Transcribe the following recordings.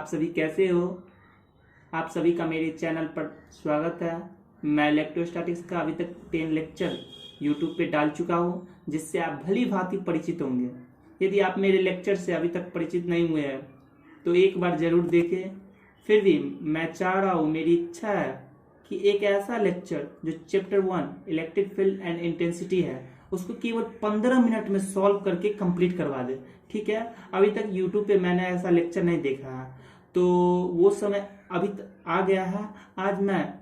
सभी कैसे हो। आप सभी का मेरे चैनल पर स्वागत है। मैं इलेक्ट्रोस्टैटिक्स का अभी तक 10 लेक्चर यूट्यूब पे डाल चुका हूँ, जिससे आप भली भांति परिचित होंगे। यदि आप मेरे लेक्चर से अभी तक परिचित नहीं हुए हैं तो एक बार ज़रूर देखें। फिर भी मैं चाह रहा हूँ, मेरी इच्छा है कि एक ऐसा लेक्चर जो chapter 1 electric field and intensity है उसको केवल 15 मिनट में सॉल्व करके कंप्लीट करवा दे। ठीक है, अभी तक यूट्यूब पे मैंने ऐसा लेक्चर नहीं देखा है, तो वो समय अभी आ गया है। आज मैं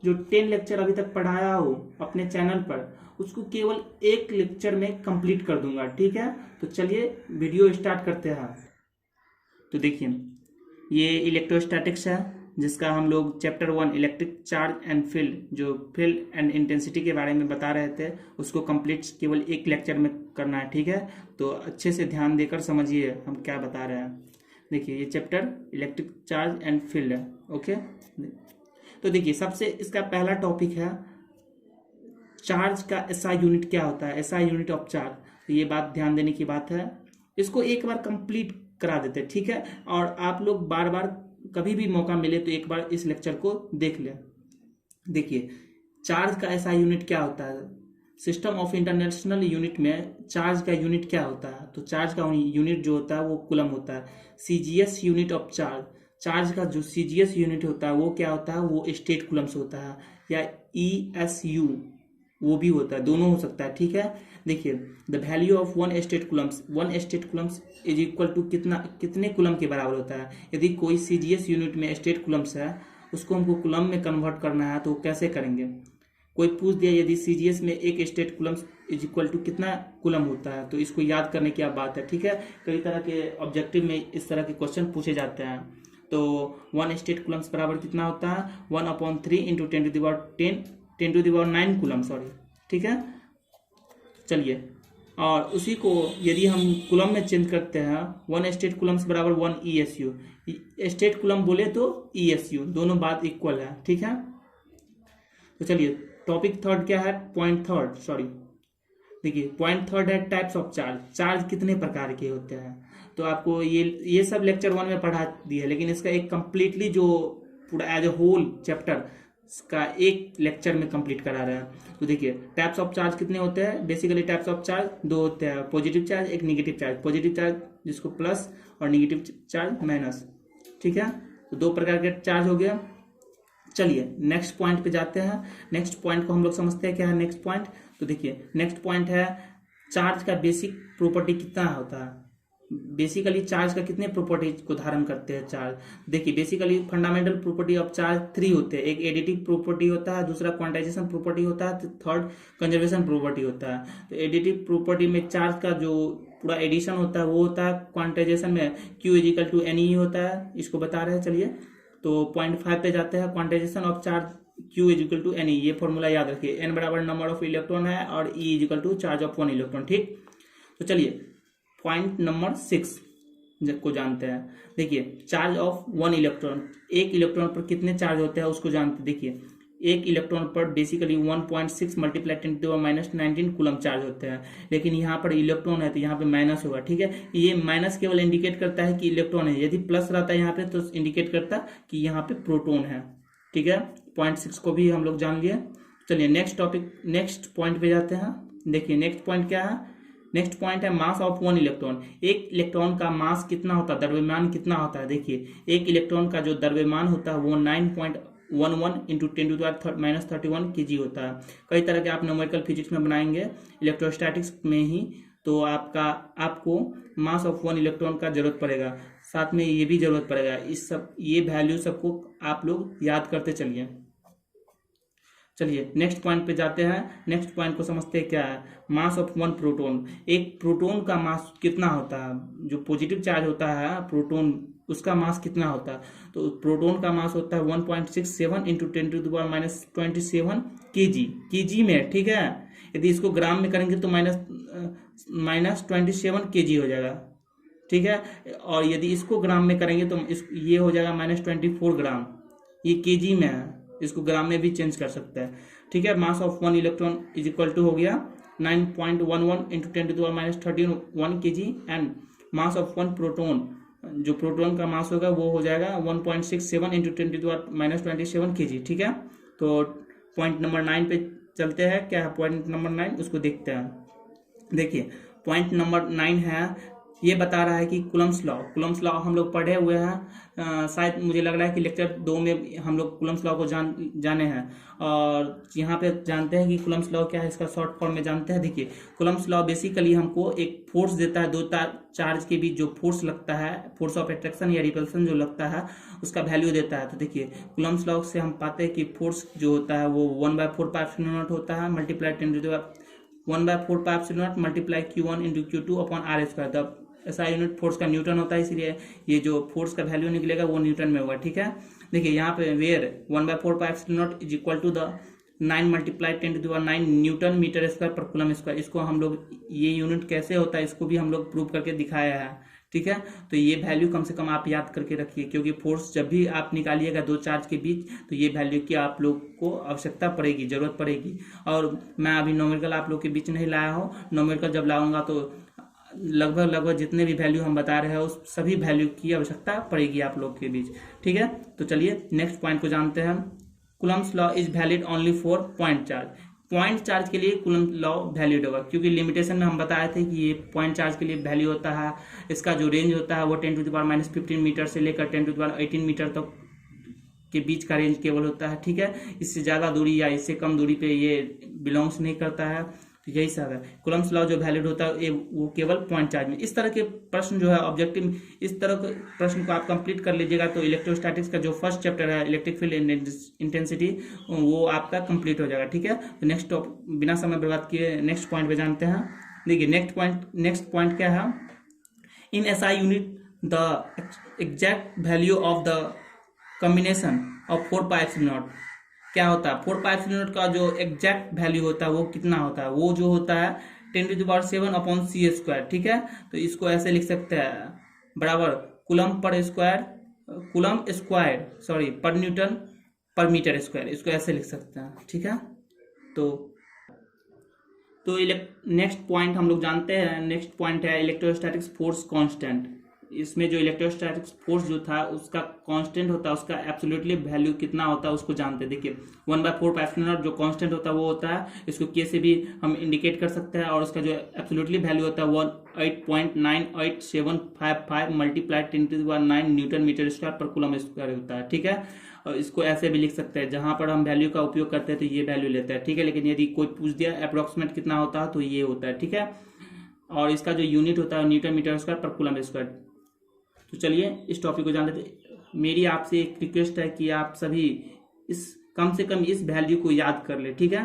जो 10 लेक्चर अभी तक पढ़ाया हूँ अपने चैनल पर, उसको केवल एक लेक्चर में कंप्लीट कर दूंगा। ठीक है, तो चलिए वीडियो स्टार्ट करते हैं। तो देखिए, ये इलेक्ट्रोस्टैटिक्स है, जिसका हम लोग chapter 1 electric charge and field, जो फील्ड एंड इंटेंसिटी के बारे में बता रहे थे, उसको कंप्लीट केवल एक लेक्चर में करना है। ठीक है, तो अच्छे से ध्यान देकर समझिए हम क्या बता रहे हैं। देखिए, ये chapter electric charge and field है। ओके, तो देखिए, सबसे इसका पहला टॉपिक है चार्ज का एसआई यूनिट क्या होता है, एसआई यूनिट ऑफ चार्ज। तो ये बात ध्यान देने की बात है, इसको एक बार कंप्लीट करा देते हैं। ठीक है, और आप लोग बार बार कभी भी मौका मिले तो एक बार इस लेक्चर को देख लें। देखिए, चार्ज का एसआई यूनिट क्या होता है। सिस्टम ऑफ इंटरनेशनल यूनिट में चार्ज का यूनिट क्या होता है, तो चार्ज का यूनिट जो होता है वो कूलम होता है। CGS unit of charge, charge का जो सीजीएस यूनिट होता है वो क्या होता है, वो स्टेट कूलम्स होता है, या ईएसयू वो भी होता है, दोनों हो सकता है। ठीक है, देखिए, the value of one stat coulombs is equal to कितने कूलम के बराबर होता है। यदि कोई सीजीएस यूनिट में स्टेट कूलम्स है, उसको हमको कूलम में कन्वर्ट करना है, तो कैसे करेंगे। कोई पूछ दिया यदि सीजीएस में एक stat coulombs is equal to कितना कूलम होता है, तो इसको याद करने की आप बात है। ठीक है, कई तरह के ऑब्जेक्टिव में इस तरह के क्वेश्चन पूछे जाते हैं। तो वन स्टेट कूलम्स बराबर कितना होता है, 1/3 इंटू 10⁻9 कूलम, सॉरी। ठीक है, चलिए, और उसी को यदि हम कूलम में चेंज करते हैं, वन स्टेट कूलम्स बराबर 1 ईएसयू, स्टेट कूलम बोले तो ईएसयू, दोनों बात इक्वल है। ठीक है, तो चलिए, टॉपिक थर्ड क्या है, पॉइंट थर्ड, सॉरी। देखिए, पॉइंट थर्ड है टाइप्स ऑफ चार्ज, चार्ज कितने प्रकार के होते हैं। तो आपको ये सब लेक्चर 1 में पढ़ा दिया है, लेकिन इसका एक कंप्लीटली जो पूरा एज ए होल चैप्टर का एक लेक्चर में कंप्लीट करा रहा है। तो देखिए, टाइप्स ऑफ चार्ज कितने होते हैं। बेसिकली टाइप्स ऑफ चार्ज दो होते हैं, पॉजिटिव चार्ज, एक नेगेटिव चार्ज। पॉजिटिव चार्ज जिसको प्लस और नेगेटिव चार्ज माइनस। ठीक है, तो दो प्रकार के चार्ज हो गया। चलिए नेक्स्ट पॉइंट पे जाते हैं। नेक्स्ट पॉइंट को हम लोग समझते हैं क्या है नेक्स्ट पॉइंट। तो देखिए, नेक्स्ट पॉइंट है चार्ज का बेसिक प्रॉपर्टी कितना होता है। बेसिकली चार्ज का कितने प्रॉपर्टीज को धारण करते हैं चार्ज। देखिए, basically fundamental property of charge 3 होते हैं। एक एडिटिव प्रॉपर्टी होता है, दूसरा क्वांटाइजेशन प्रॉपर्टी होता है, थर्ड कंजर्वेशन प्रॉपर्टी होता है। तो एडिटिव प्रॉपर्टी में चार्ज का जो पूरा एडिशन होता है वो होता है, क्वांटाइजेशन में Q is equal to NE होता है, इसको बता रहे हैं। चलिए, तो पॉइंट 5 पे जाते हैं, quantisation of charge Q is equal to NE, ये फॉर्मूला याद रखिए। N बराबर नंबर ऑफ इलेक्ट्रॉन है और E is equal to charge of 1 electron. ठीक, तो चलिए पॉइंट नंबर 6 को जानते हैं। देखिए, चार्ज ऑफ 1 इलेक्ट्रॉन, एक इलेक्ट्रॉन पर कितने चार्ज होते हैं उसको जानते हैं। देखिए, एक इलेक्ट्रॉन पर बेसिकली 1.6 × 10⁻⁻19 कूलम चार्ज होते हैं, लेकिन यहाँ पर इलेक्ट्रॉन है तो यहाँ पे माइनस होगा। ठीक है, ये माइनस केवल इंडिकेट करता है कि इलेक्ट्रॉन है, यदि प्लस रहता है यहाँ पे तो इंडिकेट करता है कि यहाँ पे प्रोटॉन है। ठीक है, पॉइंट 6 को भी हम लोग जान लिए। चलिए नेक्स्ट टॉपिक, नेक्स्ट पॉइंट पे जाते हैं। देखिए, नेक्स्ट पॉइंट क्या है। नेक्स्ट पॉइंट है मास ऑफ 1 इलेक्ट्रॉन। एक इलेक्ट्रॉन का मास कितना होता है, द्रव्यमान कितना होता है। देखिए, एक इलेक्ट्रॉन का जो द्रव्यमान होता है वो 9.11 इंटू 10⁻31 kg होता है। कई तरह के आप न्यूमेरिकल फिजिक्स में बनाएंगे, इलेक्ट्रोस्टैटिक्स में ही, तो आपको मास ऑफ 1 इलेक्ट्रॉन का जरूरत पड़ेगा, साथ में ये भी जरूरत पड़ेगा। ये वैल्यू सबको आप लोग याद करते चलिए। चलिए नेक्स्ट पॉइंट पे जाते हैं। नेक्स्ट पॉइंट को समझते हैं क्या है, मास ऑफ 1 प्रोटॉन। एक प्रोटॉन का मास कितना होता है, जो पॉजिटिव चार्ज होता है प्रोटॉन, उसका मास कितना होता है। तो प्रोटॉन का मास होता है 1.67 इंटू 10⁻27 kg में। ठीक है, यदि इसको ग्राम में करेंगे तो -27 kg हो जाएगा। ठीक है, और यदि इसको ग्राम में करेंगे तो ये हो जाएगा -24 ग्राम। ये kg में है, इसको ग्राम में भी चेंज कर सकते हैं। ठीक है, mass of 1 electron is equal to हो गया 9.11 into 10⁻31 kg and mass of 1 proton जो प्रोटॉन का मास होगा वो हो जाएगा 1.67 इंटू 10⁻⁻27 kg, ठीक है। तो पॉइंट नंबर 9 पे चलते हैं। क्या है पॉइंट नंबर 9, उसको देखते हैं। देखिए पॉइंट नंबर 9 है, ये बता रहा है कि कुलम्स लॉ हम लोग पढ़े हुए हैं, शायद मुझे लग रहा है कि लेक्चर 2 में हम लोग कुलम्स लॉ को जाने हैं, और यहाँ पे जानते हैं कि कुलम्स लॉ क्या है, इसका शॉर्ट फॉर्म में जानते हैं। देखिए कुलम्स लॉ बेसिकली हमको एक फोर्स देता है, दो चार्ज के बीच जो फोर्स लगता है, फोर्स ऑफ अट्रैक्शन या रिपल्सन जो लगता है, उसका वैल्यू देता है। तो देखिए कुलम्स लॉ से हम पाते हैं कि फोर्स जो होता है वो 1/4πε0 होता है, multiply 1/4πε0 multiply Q1 into Q2 upon R²। ऐसा यूनिट फोर्स का न्यूटन होता है, इसलिए ये जो फोर्स का वैल्यू निकलेगा वो न्यूटन में होगा, ठीक है। देखिए यहाँ पे where 1/4πε0 is equal to the 9 multiply 10⁹ newton metre square per coulomb square. इसको हम लोग, ये यूनिट कैसे होता है इसको भी हम लोग प्रूव करके दिखाया है, ठीक है। तो ये वैल्यू कम से कम आप याद करके रखिए, क्योंकि फोर्स जब भी आप निकालिएगा दो चार्ज के बीच, तो ये वैल्यू की आप लोग को आवश्यकता पड़ेगी, जरूरत पड़ेगी। और मैं अभी नोमेरिकल आप लोग के बीच नहीं लाया हूँ, नोमेरिकल जब लाऊंगा तो लगभग जितने भी वैल्यू हम बता रहे हैं उस सभी वैल्यू की आवश्यकता पड़ेगी आप लोग के बीच, ठीक है। तो चलिए नेक्स्ट पॉइंट को जानते हैं। Coulomb's law is valid only for point charge. Point charge के लिए कुलम्स लॉ वैलिड होगा, क्योंकि लिमिटेशन में हम बताए थे कि ये पॉइंट चार्ज के लिए वैल्यू होता है, इसका जो रेंज होता है वो 10⁻⁻15 मीटर से लेकर 10⁻18 मीटर तक के बीच का रेंज केवल होता है, ठीक है। इससे ज़्यादा दूरी या इससे कम दूरी पे ये बिलोंग्स नहीं करता है। तो यही सब है, कुलम्स लॉ जो वैलिड होता है वो केवल पॉइंट चार्ज में। इस तरह के प्रश्न जो है ऑब्जेक्टिव, इस तरह के प्रश्न को आप कंप्लीट कर लीजिएगा तो इलेक्ट्रोस्टैटिक्स का जो फर्स्ट चैप्टर है इलेक्ट्रिक फील्ड इंटेंसिटी, वो आपका कंप्लीट हो जाएगा, ठीक है। तो नेक्स्ट बिना समय बर्बाद किए नेक्स्ट पॉइंट पे जानते हैं। देखिए नेक्स्ट पॉइंट क्या है, in SI unit the exact value of the combination of 4πε0 क्या होता है। 4πε0 का जो एग्जैक्ट वैल्यू होता है वो कितना होता है, वो जो होता है 10⁻⁷ अपॉन c², ठीक है। तो इसको ऐसे लिख सकते हैं, बराबर कूलम स्क्वायर पर न्यूटन पर मीटर स्क्वायर, इसको ऐसे लिख सकते हैं, ठीक है। तो नेक्स्ट पॉइंट हम लोग जानते हैं, नेक्स्ट पॉइंट है इलेक्ट्रोस्टैटिक्स फोर्स कांस्टेंट। इसमें जो इलेक्ट्रोस्टैटिक्स फोर्स जो था उसका कांस्टेंट होता है, उसका एब्सोल्युटली वैल्यू कितना होता है उसको जानते हैं। देखिए 1/4πε0 जो कांस्टेंट होता है वो होता है, इसको के से भी हम इंडिकेट कर सकते हैं, और उसका जो एब्सोल्युटली वैल्यू होता है वो 8.98755 multiply 10⁹ newton metre square per coulomb square होता है, ठीक है। और इसको ऐसे भी लिख सकते हैं, जहां पर हम वैल्यू का उपयोग करते हैं तो ये वैल्यू लेते हैं, ठीक है। लेकिन यदि कोई पूछ दिया अप्रोक्सीमेट कितना होता है तो ये होता है, ठीक है। और इसका जो यूनिट होता है Newton metre square per coulomb square. तो चलिए इस टॉपिक को जान लेते। मेरी आपसे एक रिक्वेस्ट है कि आप सभी इस कम से कम इस वैल्यू को याद कर ले, ठीक है।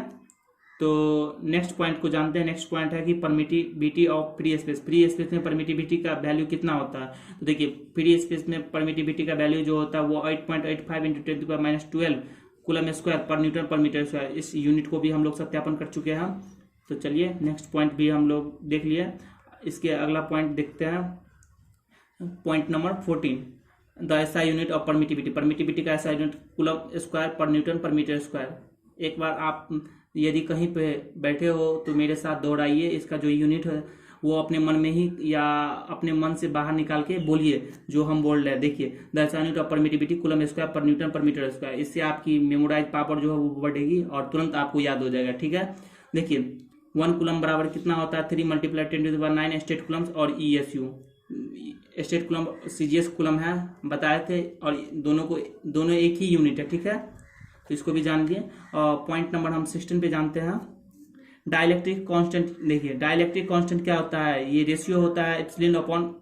तो नेक्स्ट पॉइंट को जानते हैं। नेक्स्ट पॉइंट है कि permittivity of free space. Free space में परमिटिविटी का वैल्यू कितना होता है। तो देखिए फ्री स्पेस में परमिटिविटी का वैल्यू जो होता है वो 8.85 इंटू 10⁻⁻12 कूलम स्क्वायर पर न्यूटन पर मीटर स्क्वायर। इस यूनिट को भी हम लोग सत्यापन कर चुके हैं। तो चलिए नेक्स्ट पॉइंट भी हम लोग देख लिए, इसके अगला पॉइंट देखते हैं। Point number 14, the SI unit of permittivity. Permittivity का एसआई यूनिट कूलम स्क्वायर पर न्यूटन पर मीटर स्क्वायर। एक बार आप यदि कहीं पे बैठे हो तो मेरे साथ दोहराइए, इसका जो यूनिट है वो अपने मन में ही या अपने मन से बाहर निकाल के बोलिए जो हम बोल रहे हैं। देखिए the SI unit of permittivity coulomb square पर न्यूटन पर मीटर स्क्वायर। इससे आपकी मेमोराइज पावर जो है वो बढ़ेगी और तुरंत आपको याद हो जाएगा, ठीक है। देखिए 1 कूलम बराबर कितना होता है, 3 मल्टीप्लाई 10⁹ स्टेट कूलम्स और ESU। State coulomb CGS coulomb है बताए थे, और दोनों एक ही यूनिट है, ठीक है। तो इसको भी जान लिए। और पॉइंट नंबर हम 16 पे जानते हैं, डाइलेक्ट्रिक कांस्टेंट। देखिए डाइलेक्ट्रिक कांस्टेंट क्या होता है, ये रेशियो होता है epsilon upon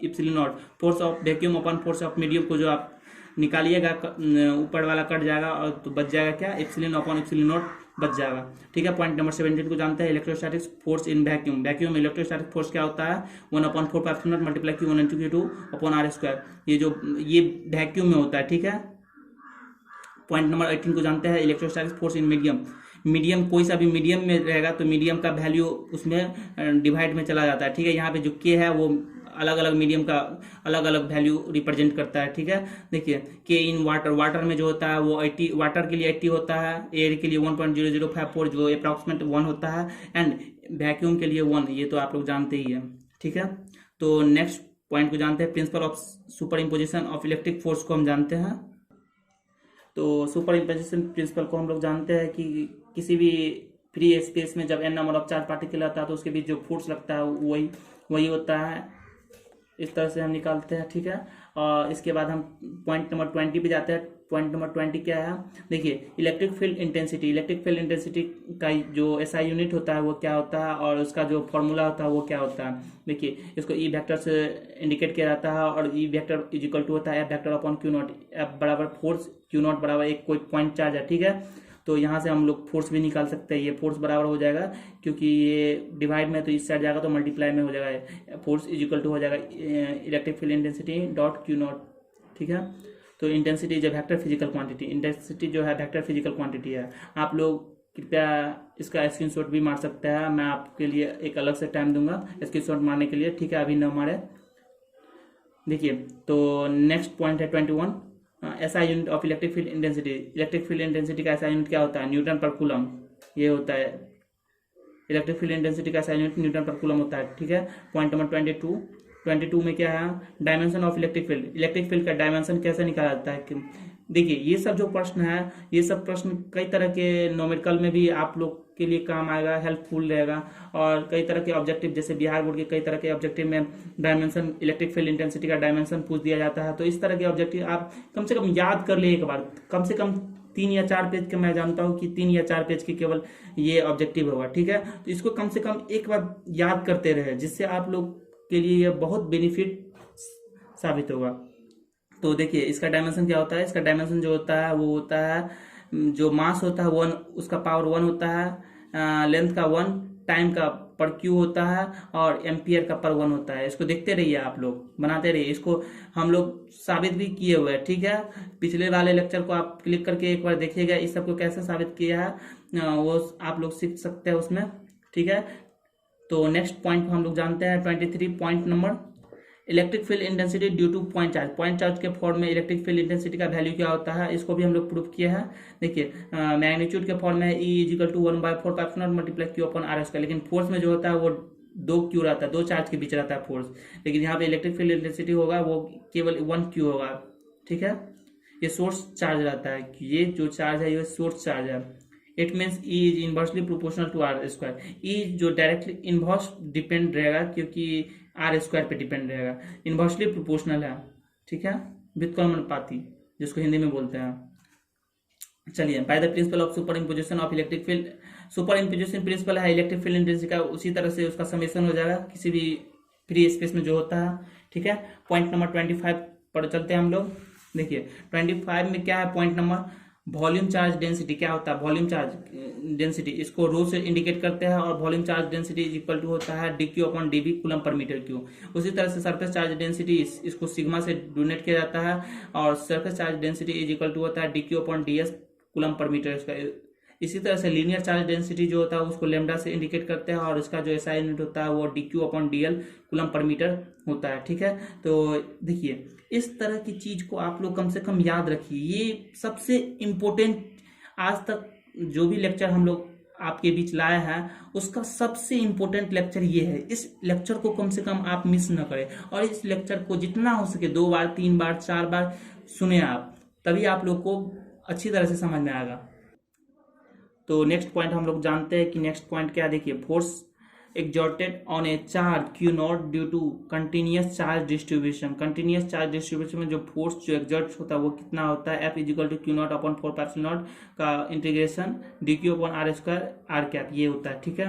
epsilon not, force of vacuum upon force of medium को जो आप निकालिएगा ऊपर वाला कट जाएगा और तो बच जाएगा क्या, एप्सिलॉन अपॉन एप्सिलॉन नॉट बच जाएगा, ठीक है। पॉइंट नंबर 17 को जानते हैं, electrostatics force in vacuum. Vacuum में इलेक्ट्रोस्टैटिक फोर्स क्या होता है, 1/4πε0 multiply Q1 into Q2 upon R²। ये वैक्यूम में होता है, ठीक है। पॉइंट नंबर 18 को जानते हैं, electrostatic force in medium. Medium कोई सा भी मीडियम में रहेगा तो मीडियम का वैल्यू उसमें डिवाइड में चला जाता है, ठीक है। यहाँ पे जो के है वो अलग अलग मीडियम का अलग अलग वैल्यू रिप्रेजेंट करता है, ठीक है। देखिए के इन वाटर में जो होता है वो 80, वाटर के लिए 80 होता है, एयर के लिए 1.0054 जो अप्रॉक्सीमेट 1 होता है, एंड वैक्यूम के लिए 1, ये तो आप लोग जानते ही है, ठीक है। तो नेक्स्ट पॉइंट को जानते हैं, principal of super imposition of electric force को हम जानते हैं। तो सुपर इम्पोजिशन प्रिंसिपल को हम लोग जानते हैं कि किसी भी फ्री स्पेस में जब n number of charge particle आता है तो उसके बीच जो फोर्स लगता है वही होता है। इस तरह से हम निकालते हैं, ठीक है। और इसके बाद हम पॉइंट नंबर 20 पे जाते हैं। पॉइंट नंबर 20 क्या है, देखिए electric field intensity. Electric field intensity का जो एसआई यूनिट होता है वो क्या होता है और उसका जो फॉर्मूला होता है वो क्या होता है। देखिए इसको ई वेक्टर से इंडिकेट किया जाता है और E vector is equal to होता है F vector upon Q naught. F बराबर फोर्स, क्यू नॉट बराबर एक कोई पॉइंट चार्ज है, ठीक है। तो यहाँ से हम लोग फोर्स भी निकाल सकते हैं। ये फोर्स बराबर हो जाएगा क्योंकि ये डिवाइड में तो इस साइड जाएगा तो मल्टीप्लाई में हो जाएगा। फोर्स इज इक्वल टू हो जाएगा electric field intensity dot Q not, ठीक है। तो intensity is vector physical quantity. Intensity जो है वेक्टर फिजिकल क्वांटिटी है। आप लोग कृपया इसका स्क्रीनशॉट भी मार सकते हैं। मैं आपके लिए एक अलग से टाइम दूंगा स्क्रीनशॉट मारने के लिए, ठीक है, अभी न मारे। देखिए तो नेक्स्ट पॉइंट है 21, SI unit of electric field intensity. Electric field intensity का एसआई यूनिट क्या होता है, न्यूटन पर कूलम। ये होता है इलेक्ट्रिक फील्ड इंटेंसिटी का एसआई यूनिट न्यूटन पर कूलम होता है, ठीक है। पॉइंट नंबर 22 में क्या है, dimension of electric field. Electric field का डायमेंशन कैसे निकाला जाता है। देखिए ये सब जो प्रश्न है, ये सब प्रश्न कई तरह के न्यूमेरिकल में भी आप लोग के लिए काम आएगा, हेल्पफुल रहेगा। और कई तरह के ऑब्जेक्टिव, जैसे बिहार बोर्ड के कई तरह के ऑब्जेक्टिव में डायमेंशन, इलेक्ट्रिक फील्ड इंटेंसिटी का डायमेंशन पूछ दिया जाता है। तो इस तरह के ऑब्जेक्टिव आप कम से कम याद कर ले एक बार, कम से कम 3 या 4 पेज के, मैं जानता हूँ कि 3 या 4 पेज के केवल ये ऑब्जेक्टिव होगा, ठीक है। तो इसको कम से कम एक बार याद करते रहे, जिससे आप लोग के लिए यह बहुत बेनिफिट साबित होगा। तो देखिए इसका डायमेंशन क्या होता है। इसका डायमेंशन जो होता है वो होता है, जो मास होता है 1, उसका पावर 1 होता है, लेंथ का 1, टाइम का पर क्यू होता है और एम्पियर का पर 1 होता है। इसको देखते रहिए, आप लोग बनाते रहिए। इसको हम लोग साबित भी किए हुए हैं, ठीक है। पिछले वाले लेक्चर को आप क्लिक करके एक बार देखिएगा, इस सबको कैसे साबित किया है वो आप लोग सीख सकते हैं उसमें, ठीक है। तो नेक्स्ट पॉइंट को हम लोग जानते हैं 23 point number, electric field intensity due two point charge. Point charge के फॉर्म में इलेक्ट्रिक फील्ड इंटेंसिटी का वैल्यू क्या होता है, इसको भी हम लोग प्रूव किया है। देखिए मैग्नीट्यूड के फॉर्म में E is equal to 1/4 multiply Q upon R square. लेकिन फोर्स में जो होता है वो 2 क्यू रहता है, 2 चार्ज के बीच रहता है फोर्स। लेकिन यहाँ पे इलेक्ट्रिक फील्ड इंटेंसिटी होगा वो केवल 1 क्यू होगा, ठीक है। ये सोर्स चार्ज रहता है, ये जो चार्ज है ये सोर्स चार्ज है। It means E is inversely proportional to R square. E जो डायरेक्टली इनवर्स डिपेंड रहेगा क्योंकि आर स्क्वायर पे डिपेंड रहेगा, इनवर्सली प्रोपोर्शनल है, ठीक है, व्युत्क्रमानुपाती जिसको हिंदी में बोलते हैं। चलिए, by the principle of super imposition of electric field. Super imposition principle है इलेक्ट्रिक फील्ड इंटेंसिटी का, उसी तरह से उसका समेशन हो जाएगा किसी भी फ्री स्पेस में जो होता है, ठीक है। पॉइंट नंबर 25 पर चलते हैं हम लोग। देखिए 25 में क्या है, point number volume charge density क्या होता है। वॉल्यूम चार्ज डेंसिटी इसको रो से इंडिकेट करते हैं और volume charge density is equal to होता है dq अपॉन dv कूलम पर मीटर क्यूब। उसी तरह से सरफेस चार्ज डेंसिटी इसको सिग्मा से डोनेट किया जाता है और surface charge density is equal to होता है dq अपॉन ds कूलम पर मीटर स्क्वायर। इसी तरह से लीनियर चार्ज डेंसिटी जो होता है उसको लेमडा से इंडिकेट करते हैं और इसका जो एसआई यूनिट होता है वो dq अपॉन dl कूलम पर मीटर होता है, ठीक है। तो देखिए इस तरह की चीज को आप लोग कम से कम याद रखिए। ये सबसे इम्पोर्टेंट, आज तक जो भी लेक्चर हम लोग आपके बीच लाए हैं उसका सबसे इम्पोर्टेंट लेक्चर ये है। इस लेक्चर को कम से कम आप मिस न करें और इस लेक्चर को जितना हो सके 2 बार 3 बार 4 बार सुने आप, तभी आप लोग को अच्छी तरह से समझ में आएगा। तो नेक्स्ट पॉइंट हम लोग जानते हैं कि नेक्स्ट पॉइंट क्या है। देखिए force exerted on a charge q not due to continuous charge distribution. Continuous charge distribution में जो फोर्स जो एक्सर्ट होता है वो कितना होता है, F is equal to Q not upon 4π0 का integration dq upon R square R cap, ये होता है, ठीक है।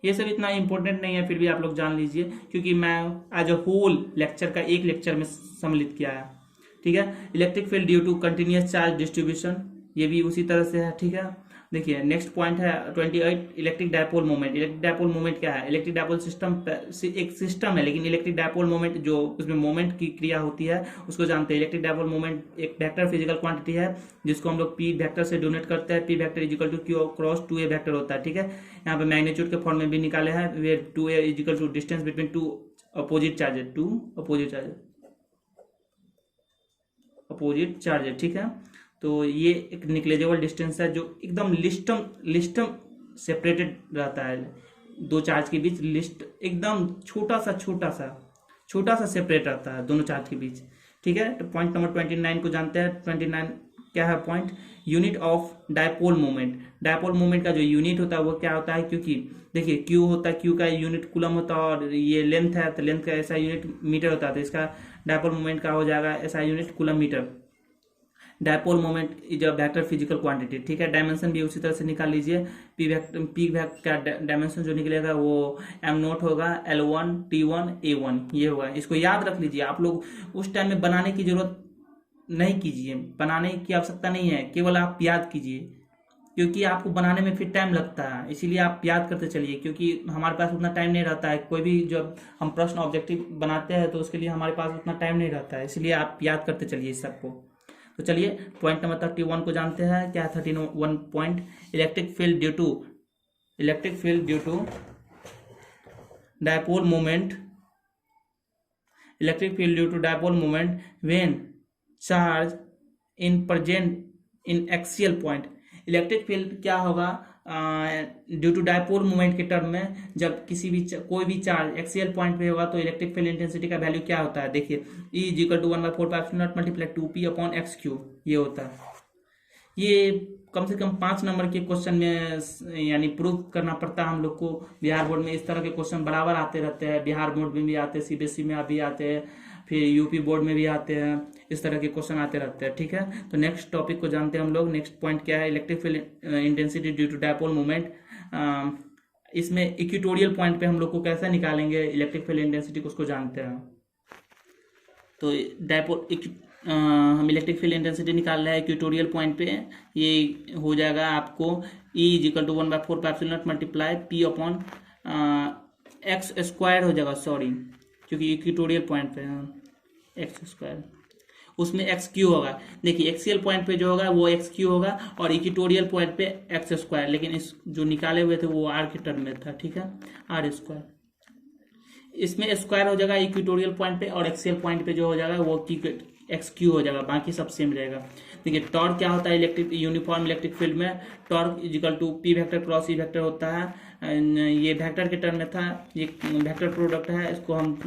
ये सब इतना इंपॉर्टेंट नहीं है, फिर भी आप लोग जान लीजिए क्योंकि मैं एज अ होल लेक्चर का एक लेक्चर में सम्मिलित किया है, ठीक है। Electric field due to continuous charge distribution, ये भी उसी तरह से है, ठीक है। देखिए नेक्स्ट पॉइंट है 28, electric dipole moment. Electric dipole moment क्या है, इलेक्ट्रिक डायपोल सिस्टम एक सिस्टम है, लेकिन इलेक्ट्रिक डायपोल मोमेंट जो उसमें मोमेंट की क्रिया होती है उसको जानते हैं। इलेक्ट्रिक डायपोल मोमेंट एक वेक्टर फिजिकल क्वांटिटी है जिसको हम लोग पी वेक्टर से डोनेट करते हैं। P vector is equal to Q cross 2a vector होता है, ठीक है। यहाँ पे मैग्नीट्यूड के फॉर्म में भी निकाले हैं, where 2a is equal to distance between two opposite charges, opposite charges, ठीक है। तो ये एक निग्लेजेबल डिस्टेंस है जो एकदम लिस्टम सेपरेटेड रहता है, 2 चार्ज के बीच लिस्ट एकदम छोटा सा छोटा सा सेपरेट रहता है दोनों चार्ज के बीच, ठीक है। तो पॉइंट नंबर 29 को जानते हैं। 29 क्या है point, unit of dipole moment. Dipole moment का जो यूनिट होता है वो क्या होता है, क्योंकि देखिए क्यू होता है, क्यू का यूनिट कूलम होता है और ये लेंथ है तो लेंथ का ऐसा यूनिट मीटर होता है, तो इसका डायपोल मोमेंट का हो जाएगा ऐसा unit coulomb metre. Dipole moment is a vector physical quantity, ठीक है। डायमेंशन भी उसी तरह से निकाल लीजिए। पी वेक्टर का डायमेंशन जो निकलेगा वो एम नोट होगा L1 T1 A1 ये होगा। इसको याद रख लीजिए। आप लोग उस टाइम में बनाने की जरूरत नहीं कीजिए, बनाने की आवश्यकता नहीं है, केवल आप याद कीजिए, क्योंकि आपको बनाने में फिर टाइम लगता है, इसीलिए आप याद करते चलिए, क्योंकि हमारे पास उतना टाइम नहीं रहता है। कोई भी जब हम प्रश्न ऑब्जेक्टिव बनाते हैं तो उसके लिए हमारे पास उतना टाइम नहीं रहता है, इसलिए आप याद करते चलिए इस सबको। तो चलिए पॉइंट नंबर 31 को जानते हैं। क्या है 31 point, electric field due to dipole moment, electric field due to dipole moment when charge in present in axial point. Electric field क्या होगा ड्यू टू डायपोल मोमेंट के टर्म में, जब किसी भी कोई भी चार्ज एक्सियल पॉइंट पे होगा तो इलेक्ट्रिक फील्ड इंटेंसिटी का वैल्यू क्या होता है, देखिए E is equal to 1/4πε0 multiply 2p upon X cube, ये होता है। ये कम से कम 5 नंबर के क्वेश्चन में यानी प्रूव करना पड़ता है हम लोग को। बिहार बोर्ड में इस तरह के क्वेश्चन बराबर आते रहते हैं, बिहार बोर्ड में भी आते हैं, CBSE में भी आते हैं, फिर यूपी बोर्ड में भी आते हैं, इस तरह के क्वेश्चन आते रहते हैं, ठीक है। तो नेक्स्ट टॉपिक को जानते हैं हम लोग। नेक्स्ट पॉइंट क्या है, electric field intensity due to dipole moment. इसमें इक्वेटोरियल पॉइंट पे हम लोग को कैसे निकालेंगे इलेक्ट्रिक फील्ड इंटेंसिटी को, उसको जानते हैं। तो डायपोल हम इलेक्ट्रिक फील्ड इंटेंसिटी निकाल रहे हैं इक्वेटोरियल पॉइंट पे, ये हो जाएगा आपको E is equal to 1/4πε0 multiply P upon X square हो जाएगा, सॉरी क्योंकि इक्वेटोरियल पॉइंट पे एक्स स्क्वायर, उसमें एक्स क्यू होगा। देखिए एक्सियल पॉइंट पे जो होगा वो एक्स क्यू होगा और इक्वेटोरियल पॉइंट पे एक्स स्क्वायर, लेकिन इस जो निकाले हुए थे वो आर के टर्म में था, ठीक है, आर स्क्वायर। इसमें स्क्वायर हो जाएगा इक्वेटोरियल पॉइंट पे और एक्सियल पॉइंट पे जो हो जाएगा वो एक्स क्यू हो जाएगा, बाकी सब सेम रहेगा। देखिए टॉर्क क्या होता है इलेक्ट्रिक यूनिफॉर्म इलेक्ट्रिक फील्ड में, torque is equal to P vector cross E vector होता है। ये वेक्टर के टर्म में था, ये वेक्टर प्रोडक्ट है, इसको हम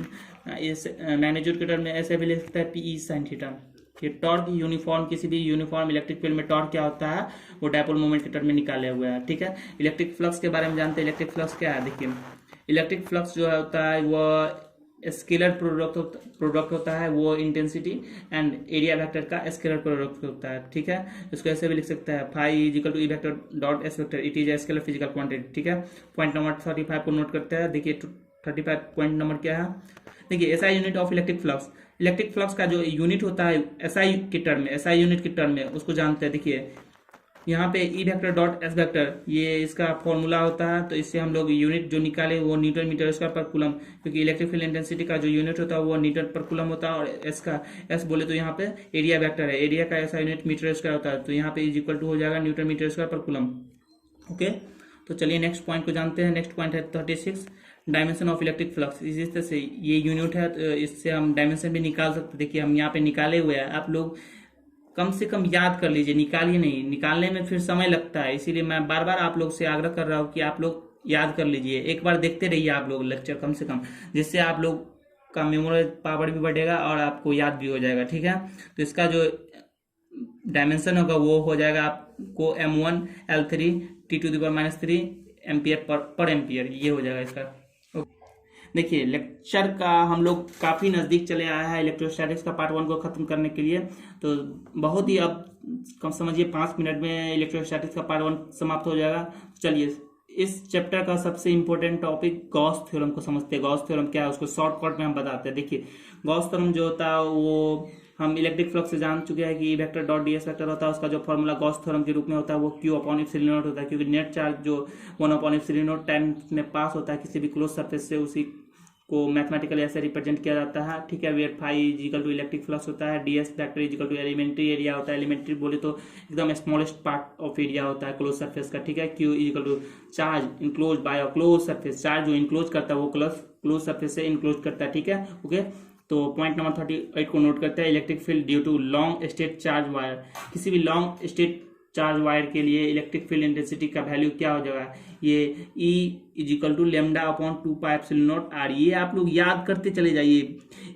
इस मैग्नीट्यूड के टर्म में ऐसे भी लिख सकते हैं पी sin थीटा। कि टॉर्क यूनिफॉर्म, किसी भी यूनिफॉर्म इलेक्ट्रिक फील्ड में टॉर्क क्या होता है वो डायपोल मोमेंट के टर्म में निकाले हुए हैं, ठीक है। इलेक्ट्रिक फ्लक्स के बारे में जानते हैं। इलेक्ट्रिक फ्लक्स क्या है, देखिए इलेक्ट्रिक फ्लक्स जो होता है वो स्केलर प्रोडक्ट होता है, वो इंटेंसिटी एंड एरिया वेक्टर का स्केलर प्रोडक्ट होता है, ठीक है। इसको ऐसे भी लिख सकते हैं phi is equal to E vector dot S vector, it is a scalar physical quantity, ठीक है। पॉइंट नंबर 35 को नोट करते हैं। देखिए 35 पॉइंट नंबर क्या है, देखिए SI unit of electric flux. Electric flux का जो यूनिट होता है एसआई के टर्म में, एसआई यूनिट के टर्म में उसको जानते हैं। देखिए यहाँ पे ई वेक्टर डॉट एस वेक्टर ये इसका फॉर्मूला होता है, तो इससे हम लोग यूनिट जो निकाले वो Newton metre square per coulomb, क्योंकि इलेक्ट्रिक फील्ड इंटेंसिटी का जो यूनिट होता है वो न्यूटन पर कूलम होता है और एस का एस बोले तो यहाँ पे एरिया वेक्टर है, एरिया का ऐसा यूनिट मीटर स्क्वायर होता है, तो यहाँ पे इज इक्वल टू हो जाएगा Newton metre square per coulomb, okay. तो चलिए नेक्स्ट पॉइंट को जानते हैं। नेक्स्ट पॉइंट है 36 डायमेंशन ऑफ इलेक्ट्रिक फ्लक्स। इसी तरह से ये यूनिट है, तो इससे हम डायमेंशन भी निकाल सकते। देखिए हम यहाँ पे निकाले हुए हैं, आप लोग कम से कम याद कर लीजिए, निकालिए नहीं, निकालने में फिर समय लगता है, इसीलिए मैं बार बार आप लोग से आग्रह कर रहा हूँ कि आप लोग याद कर लीजिए, एक बार देखते रहिए आप लोग लेक्चर कम से कम, जिससे आप लोग का मेमोरी पावर भी बढ़ेगा और आपको याद भी हो जाएगा, ठीक है। तो इसका जो डायमेंशन होगा वो हो जाएगा आपको M1 L3 T⁻³ ampere per ampere, ये हो जाएगा इसका। देखिए लेक्चर का हम लोग काफ़ी नज़दीक चले आया है इलेक्ट्रोस्टैटिक्स का पार्ट 1 को ख़त्म करने के लिए, तो बहुत ही अब कम समझिए 5 मिनट में इलेक्ट्रोस्टैटिक्स का पार्ट 1 समाप्त हो जाएगा। चलिए इस चैप्टर का सबसे इम्पोर्टेंट टॉपिक गॉस थ्योरम को समझते हैं। गॉस थ्योरम क्या है उसको शॉर्टकट में हम बताते हैं। देखिए गॉस थ्योरम जो होता है वो हम इलेक्ट्रिक फ्लक्स से जान चुके हैं कि वेक्टर डॉट ds वेक्टर होता है, उसका जो फॉर्मूला गॉस थ्योरम के रूप में होता है वो q अपॉन एप्सिलॉन नॉट होता है, क्योंकि नेट चार्ज जो 1 अपॉन एप्सिलॉन नॉट टाइम में पास होता है किसी भी क्लोज सरफेस से, उसी को मैथमेटिकली ऐसे रिप्रेजेंट किया जाता है, ठीक है। Where phi is equal to electric flux होता है, ds vector is equal to elementary area होता है, एलिमेंट्री बोले तो एकदम स्मॉलेस्ट पार्ट ऑफ एरिया होता है क्लोज सरफेस का, ठीक है। q is equal to charge enclose by a close surface, चार्ज जो इनक्लोज करता है वो क्लोज सरफेस से इनक्लोज करता है, ठीक है, ओके। तो पॉइंट नंबर 38 को नोट करते हैं। Electric field due to long straight charge wire, किसी भी लॉन्ग स्टेट चार्ज वायर के लिए इलेक्ट्रिक फील्ड इंटेंसिटी का वैल्यू क्या हो जाएगा, ये E is equal to λ upon 2πε0r। ये आप लोग याद करते चले जाइए,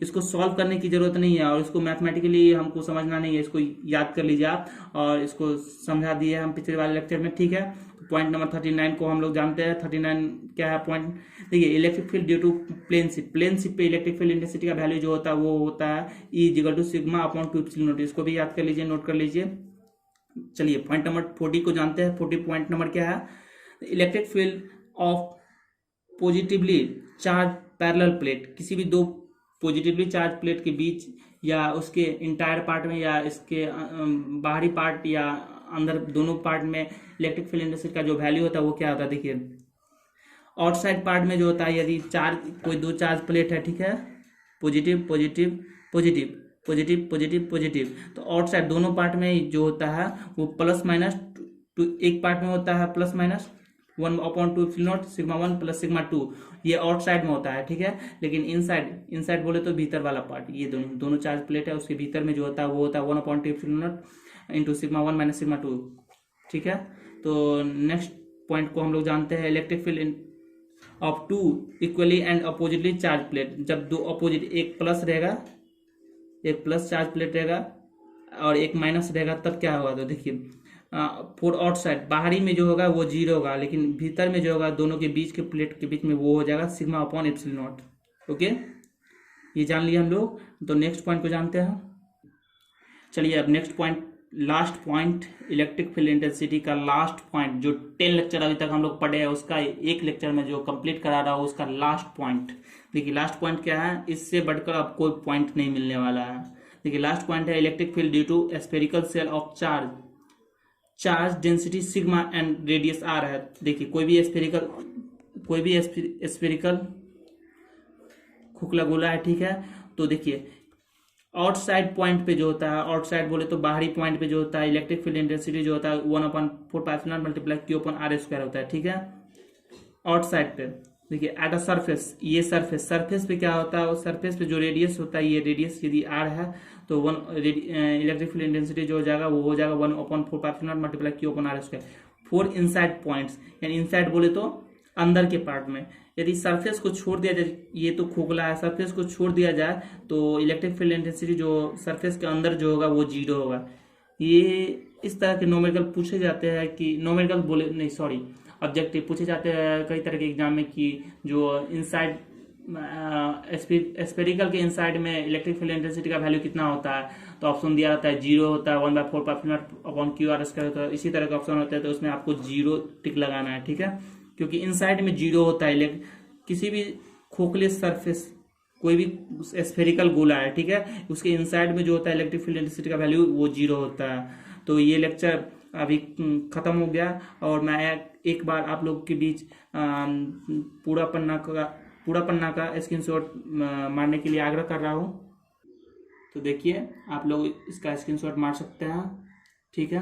इसको सॉल्व करने की जरूरत नहीं है और इसको मैथमेटिकली हमको समझना नहीं है, इसको याद कर लीजिए आप, और इसको समझा दिए हम पिछले वाले लेक्चर में, ठीक है। पॉइंट नंबर 39 को हम लोग जानते हैं। 39 क्या है पॉइंट, देखिए electric field due to plane sheet पे इलेक्ट्रिक फील्ड इंटेंसिटी का वैल्यू जो होता है वो होता है E = sigma upon 2 epsilon naught. इसको भी याद कर लीजिए, नोट कर लीजिए। चलिए पॉइंट नंबर 40 को जानते हैं। 40 पॉइंट नंबर क्या है, electric field of positively charge parallel plate, किसी भी दो पॉजिटिवली चार्ज प्लेट के बीच या उसके इंटायर पार्ट में या इसके बाहरी पार्ट या अंदर दोनों पार्ट में इलेक्ट्रिक फील्ड इंटेंसिटी का जो वैल्यू होता है वो क्या होता है, देखिए आउटसाइड पार्ट में जो होता है, यदि चार्ज कोई दो चार्ज प्लेट है, ठीक है, positive positive positive positive positive positive, तो आउटसाइड दोनों पार्ट में जो होता है वो प्लस माइनस टू, एक पार्ट में होता है plus minus 1/2 epsilon not sigma 1 plus sigma 2, ये आउटसाइड में होता है, ठीक है। लेकिन इनसाइड बोले तो भीतर वाला पार्ट, ये दोनों चार्ज प्लेट है उसके भीतर में जो होता है वो होता है 1/2 epsilon not into sigma 1 minus sigma 2, ठीक है। तो नेक्स्ट पॉइंट को हम लोग जानते हैं, electric field of two equally and oppositely charge plate, जब दो अपोजिट, एक प्लस रहेगा, एक प्लस चार्ज प्लेट रहेगा और एक माइनस रहेगा, तब क्या होगा, तो देखिए फॉर आउटसाइड बाहरी में जो होगा वो 0 होगा, लेकिन भीतर में जो होगा दोनों के बीच के प्लेट के बीच में वो हो जाएगा sigma upon epsilon not. Okay, ये जान लिया हम लोग। तो नेक्स्ट पॉइंट को जानते हैं। चलिए अब next point, last point, electric field intensity का लास्ट पॉइंट, जो 10 लेक्चर अभी तक हम लोग पढ़े हैं उसका एक लेक्चर में जो कंप्लीट करा रहा हूँ उसका लास्ट पॉइंट। देखिए लास्ट पॉइंट क्या है, इससे बढ़कर अब कोई पॉइंट नहीं मिलने वाला है। देखिए लास्ट पॉइंट है, electric field due to spherical shell of charge density sigma and radius R है। देखिए कोई भी स्फेरिकल खोखला गोला है, ठीक है। तो देखिए आउटसाइड पॉइंट पे जो होता है, आउटसाइड बोले तो बाहरी पॉइंट पे जो होता है, इलेक्ट्रिक फील्ड इंटेंसिटी जो होता है 1/4π मल्टीप्लाई Q/r² होता है, ठीक है। आउटसाइड पे देखिए एट अ सरफेस, ये सरफेस पे क्या होता है, सरफेस पे जो रेडियस होता है, ये रेडियस यदि r है तो इलेक्ट्रिक फील्ड इंटेंसिटी जो हो जाएगा वो हो जाएगा 1/4π multiply Q/r²। For inside points, यानी इनसाइड बोले तो अंदर के पार्ट में, यदि सरफेस को छोड़ दिया जाए, ये तो खोखला है, सरफेस को छोड़ दिया जाए तो इलेक्ट्रिक फील्ड इंटेंसिटी जो सरफेस के अंदर जो होगा वो 0 होगा। ये इस तरह के न्यूमेरिकल पूछे जाते हैं कि न्यूमेरिकल बोले नहीं सॉरी ऑब्जेक्टिव पूछे जाते हैं कई तरह के एग्जाम में, कि जो इनसाइड स्फेरिकल के इनसाइड में इलेक्ट्रिक फील्ड इंटेंसिटी का वैल्यू कितना होता है, तो ऑप्शन दिया रहता है 0 होता है, 1/4π/Qr² होता है, इसी तरह का ऑप्शन होता है, तो उसमें आपको 0 टिक लगाना है, ठीक है, क्योंकि इनसाइड में 0 होता है। किसी भी खोखले सरफेस, कोई भी स्फेरिकल गोला है, ठीक है, उसके इनसाइड में जो होता है इलेक्ट्रिक फील्ड इंटेंसिटी का वैल्यू वो 0 होता है। तो ये लेक्चर अभी खत्म हो गया और मैं एक बार आप लोग के बीच पूरा पन्ना का स्क्रीनशॉट मारने के लिए आग्रह कर रहा हूँ। तो देखिए आप लोग इसका स्क्रीनशॉट मार सकते हैं, ठीक है।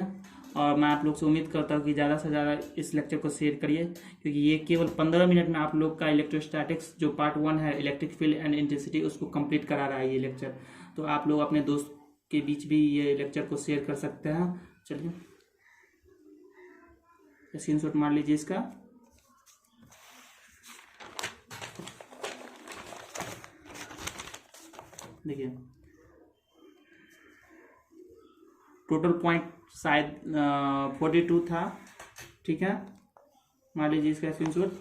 और मैं आप लोग से उम्मीद करता हूँ कि ज़्यादा से ज़्यादा इस लेक्चर को शेयर करिए, क्योंकि ये केवल 15 मिनट में आप लोग का इलेक्ट्रोस्टैटिक्स जो पार्ट 1 है इलेक्ट्रिक फील्ड एंड इंटेंसिटी उसको कंप्लीट करा रहा है ये लेक्चर। तो आप लोग अपने दोस्त के बीच भी ये लेक्चर को शेयर कर सकते हैं। चलिए स्क्रीनशॉट मार लीजिए इसका। देखिए टोटल पॉइंट शायद 42 था, ठीक है, मान लीजिए इसका स्क्रीनशॉट।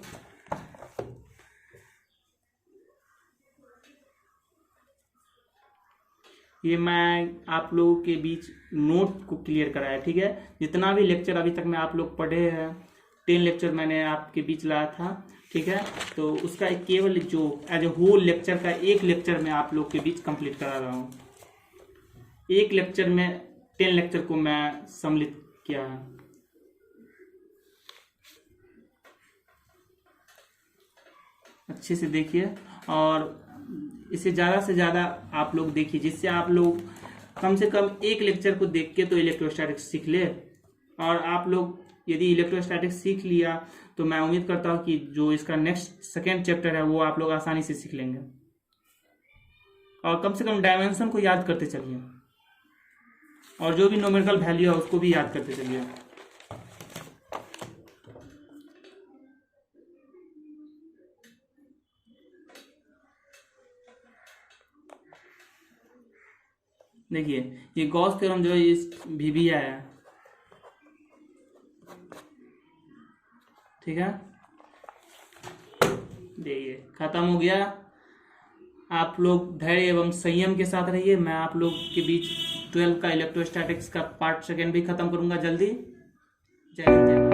ये मैं आप लोगों के बीच नोट को क्लियर कराया, ठीक है। जितना भी लेक्चर अभी तक मैं आप लोग पढ़े हैं, 10 लेक्चर मैंने आपके बीच लाया था, ठीक है, तो उसका केवल जो एज ए होल लेक्चर का एक लेक्चर मैं आप लोग के बीच कंप्लीट करा रहा हूँ। एक लेक्चर में 10 लेक्चर को मैं सम्मिलित किया है। अच्छे से देखिए और इसे ज़्यादा से ज़्यादा आप लोग देखिए, जिससे आप लोग कम से कम एक लेक्चर को देख के तो इलेक्ट्रोस्टैटिक्स सीख ले। और आप लोग यदि इलेक्ट्रोस्टैटिक्स सीख लिया तो मैं उम्मीद करता हूँ कि जो इसका नेक्स्ट सेकेंड चैप्टर है वो आप लोग आसानी से सीख लेंगे। और कम से कम डायमेंशन को याद करते चलिए और जो भी न्यूमेरिकल वैल्यू है उसको भी याद करते चलिए। देखिए ये गॉस थ्योरम जो है इस भी आया है, ठीक है। देखिए खत्म हो गया। आप लोग धैर्य एवं संयम के साथ रहिए। मैं आप लोग के बीच 12 का इलेक्ट्रोस्टैटिक्स का पार्ट सेकेंड भी खत्म करूंगा जल्दी। जय हिंद, जय भारत।